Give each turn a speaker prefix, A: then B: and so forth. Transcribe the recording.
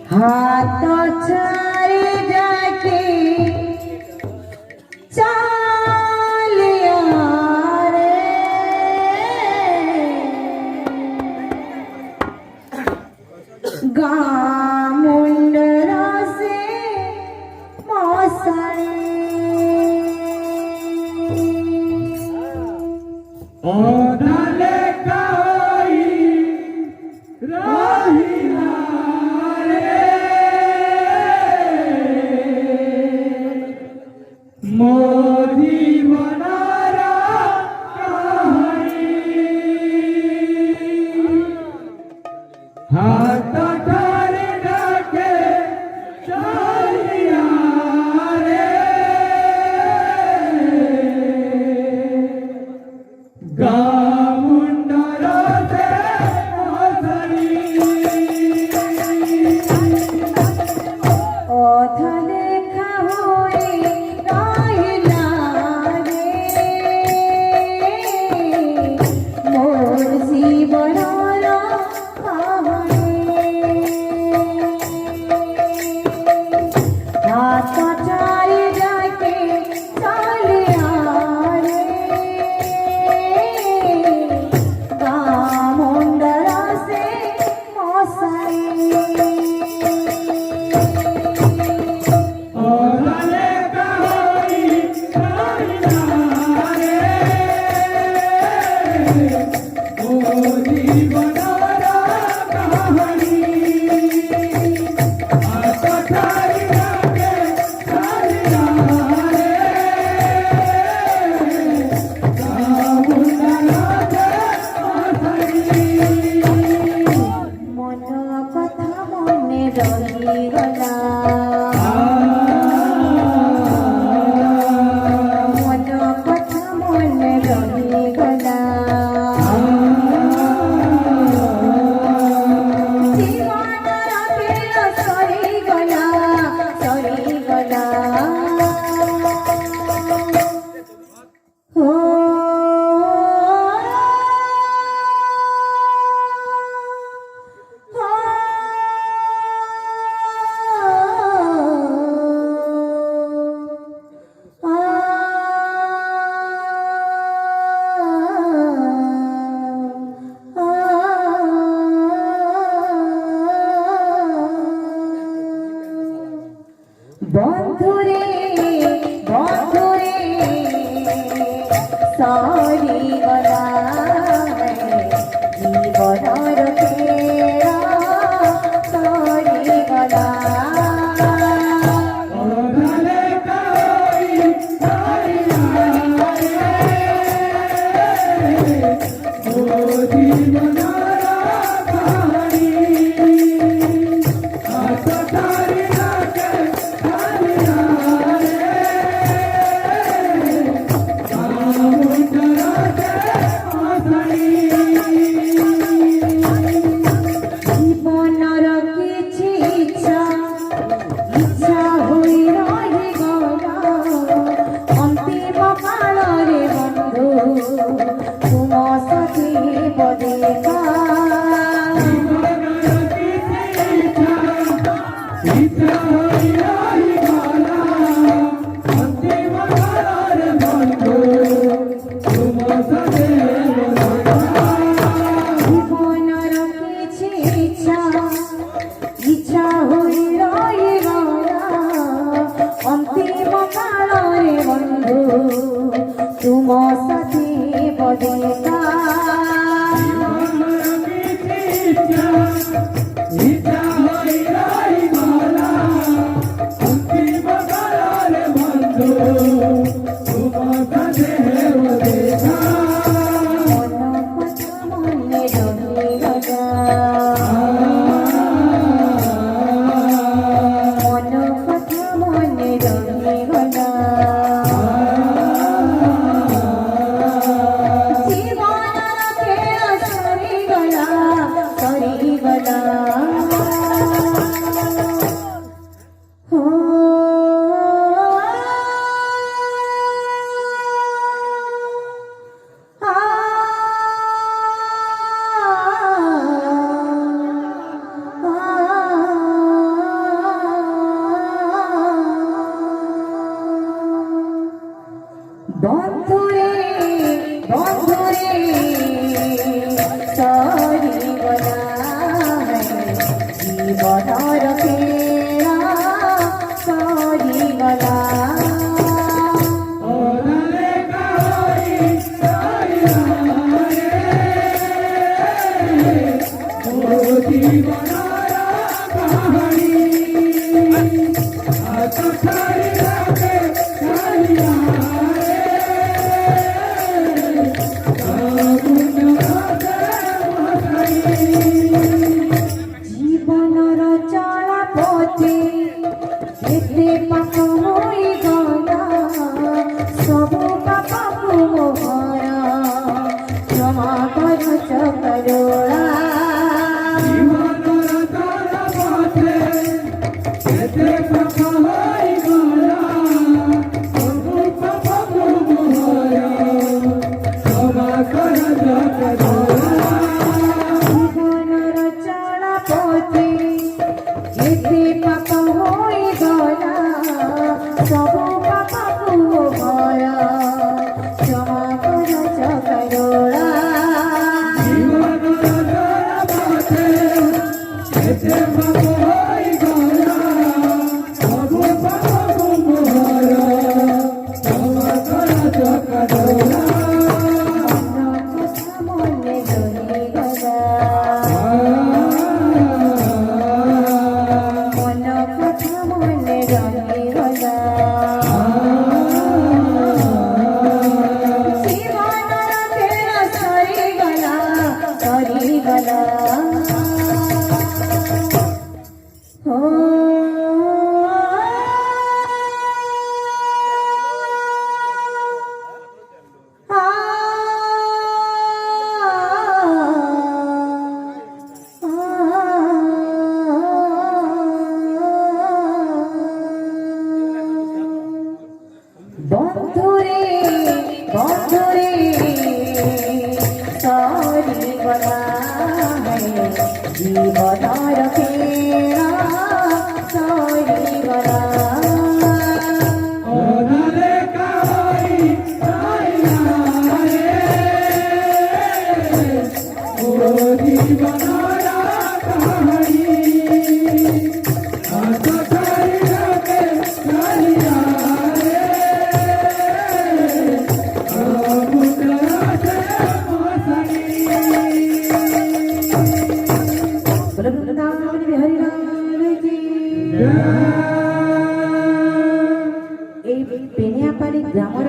A: हाथ छारे जाके चालिया रे गामुंडरा से मौसले
B: ओढ़ले काई रहिला मोदी बनारा कहानी हाथ ठारे डाके चालिया रे गामुंडरा से
A: ओधले खाओए राहिला रे मोर जीवनरा कहानी हाथ छारे जाके चालिया रे गामुंडरा से मौसले
B: ओढ़ले काई रहिला रे मोदी बनारा कहानी हाथ ठारे डाके चालिया रे गामुंडरा से
A: मन कथा मने रहिगला मन कथा मने रहिगला जीवनर खेल सरिगला हो বন্ধুরে বন্ধুরে সরি গলা জীবনর খেলা সরি গলা
B: ओढ़ले काई रहिला रे मोदी बनारा कहानी हाथ ठारे डाके चालिया रे गामुंडरा से
A: জীবনর কিছু ইচ্ছা ইচ্ছা হই রহিগলা অন্তিম কাଳରେ বন্ধু তুম সাথী বদেকা জীবনর কিছু ইচ্ছা ইচ্ছা হই রহিগলা অন্তিম কাଳରେ বন্ধু তুম সাথী বদেকা মন কথা মনে রহিগলা মন কথা মনে রহিগলা জীবন
B: କେତେ ପାପ ହୋଇଗଲା ସବୁ ପାପକୁ ମୋହର କ୍ଷମା କର ଜଗଦଳା
A: ଜୀବନର ଚଳାପଥେ ଯେତେ ପାପ ହୋଇଗଲା ସବୁ ପାପକୁ ଭର କ୍ଷମା କର ଜଗଦଳା
B: ଜୀବନର ଜଳପଥେ କେତେ ପାପ ହୋଇଗଲା ସବୁ ପାପକୁ ମୋହର କ୍ଷମା କର ଜଗଦଳା
A: ମନେ ରହିଗଲା ମନ କଥା ମନେ ରହିଗଲା ଜୀବନର ଖେଳ ସରିଗଲା ସରିଗଲା ଓ বন্ধুরে বন্ধুরে সরিগলা জীবনর খেল সরিগলা
B: ওনারে কাই রাইনা রে ও জীবনর কাহিনী আজ কারি রাতে রাইনা রে আবুতরাতে মাসানি
A: বৃন্দাবন বিহারী লাল কি এই পেনিয়াপাড়ি গ্রামর